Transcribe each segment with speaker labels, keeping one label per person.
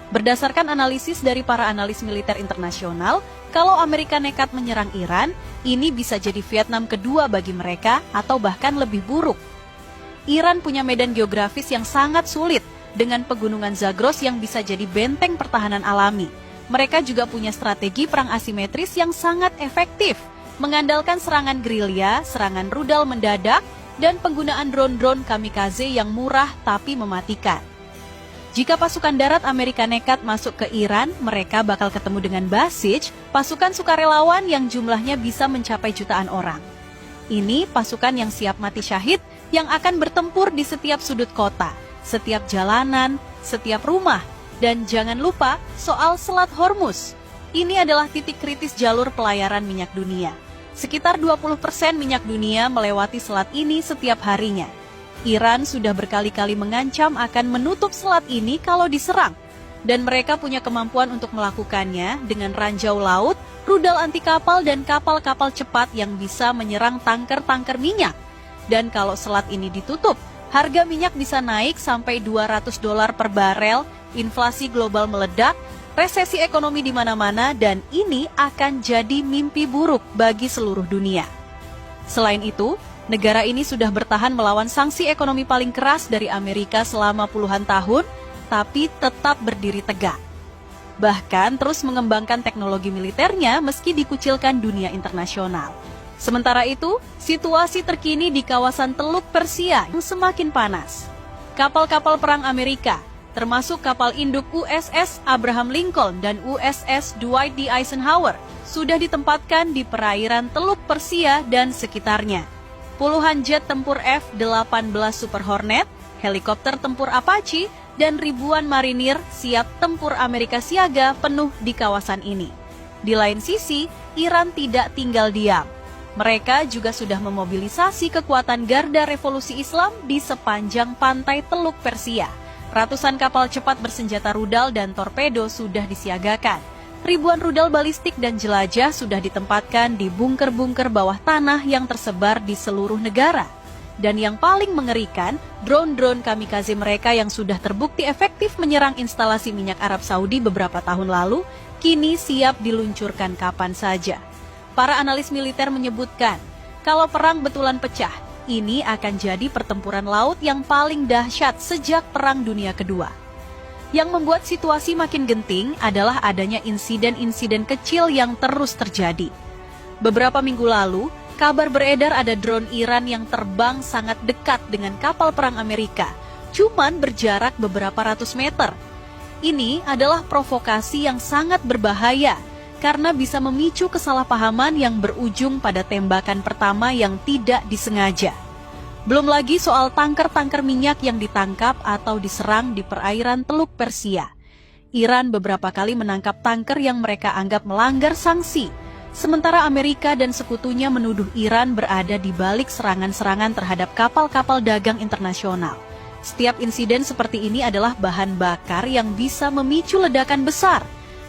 Speaker 1: Berdasarkan analisis dari para analis militer internasional, kalau Amerika nekat menyerang Iran, ini bisa jadi Vietnam kedua bagi mereka atau bahkan lebih buruk. Iran punya medan geografis yang sangat sulit, dengan pegunungan Zagros yang bisa jadi benteng pertahanan alami. Mereka juga punya strategi perang asimetris yang sangat efektif, mengandalkan serangan gerilya, serangan rudal mendadak, dan penggunaan drone-drone kamikaze yang murah tapi mematikan. Jika pasukan darat Amerika nekat masuk ke Iran, mereka bakal ketemu dengan Basij, pasukan sukarelawan yang jumlahnya bisa mencapai jutaan orang. Ini pasukan yang siap mati syahid, yang akan bertempur di setiap sudut kota, setiap jalanan, setiap rumah, dan jangan lupa soal Selat Hormuz. Ini adalah titik kritis jalur pelayaran minyak dunia. Sekitar 20% minyak dunia melewati selat ini setiap harinya. Iran sudah berkali-kali mengancam akan menutup selat ini kalau diserang. Dan mereka punya kemampuan untuk melakukannya dengan ranjau laut, rudal anti kapal dan kapal-kapal cepat yang bisa menyerang tanker-tanker minyak. Dan kalau selat ini ditutup, harga minyak bisa naik sampai $200 per barel, inflasi global meledak, resesi ekonomi di mana-mana, dan ini akan jadi mimpi buruk bagi seluruh dunia. Selain itu, negara ini sudah bertahan melawan sanksi ekonomi paling keras dari Amerika selama puluhan tahun, tapi tetap berdiri tegak. Bahkan terus mengembangkan teknologi militernya meski dikucilkan dunia internasional. Sementara itu, situasi terkini di kawasan Teluk Persia yang semakin panas. Kapal-kapal perang Amerika, termasuk kapal induk USS Abraham Lincoln dan USS Dwight D. Eisenhower, sudah ditempatkan di perairan Teluk Persia dan sekitarnya. Puluhan jet tempur F-18 Super Hornet, helikopter tempur Apache, dan ribuan marinir siap tempur Amerika siaga penuh di kawasan ini. Di lain sisi, Iran tidak tinggal diam. Mereka juga sudah memobilisasi kekuatan Garda Revolusi Islam di sepanjang pantai Teluk Persia. Ratusan kapal cepat bersenjata rudal dan torpedo sudah disiagakan. Ribuan rudal balistik dan jelajah sudah ditempatkan di bunker-bunker bawah tanah yang tersebar di seluruh negara. Dan yang paling mengerikan, drone-drone kamikaze mereka yang sudah terbukti efektif menyerang instalasi minyak Arab Saudi beberapa tahun lalu, kini siap diluncurkan kapan saja. Para analis militer menyebutkan, kalau perang betulan pecah, ini akan jadi pertempuran laut yang paling dahsyat sejak Perang Dunia Kedua. Yang membuat situasi makin genting adalah adanya insiden-insiden kecil yang terus terjadi. Beberapa minggu lalu, kabar beredar ada drone Iran yang terbang sangat dekat dengan kapal perang Amerika, cuman berjarak beberapa ratus meter. Ini adalah provokasi yang sangat berbahaya, karena bisa memicu kesalahpahaman yang berujung pada tembakan pertama yang tidak disengaja. Belum lagi soal tanker-tanker minyak yang ditangkap atau diserang di perairan Teluk Persia. Iran beberapa kali menangkap tanker yang mereka anggap melanggar sanksi, sementara Amerika dan sekutunya menuduh Iran berada di balik serangan-serangan terhadap kapal-kapal dagang internasional. Setiap insiden seperti ini adalah bahan bakar yang bisa memicu ledakan besar.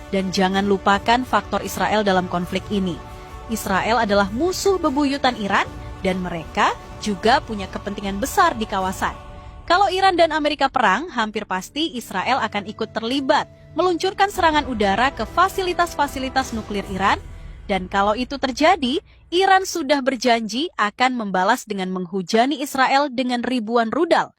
Speaker 1: Dan jangan lupakan faktor Israel dalam konflik ini. Israel adalah musuh bebuyutan Iran dan mereka juga punya kepentingan besar di kawasan. Kalau Iran dan Amerika perang, hampir pasti Israel akan ikut terlibat, meluncurkan serangan udara ke fasilitas-fasilitas nuklir Iran, dan kalau itu terjadi, Iran sudah berjanji akan membalas dengan menghujani Israel dengan ribuan rudal,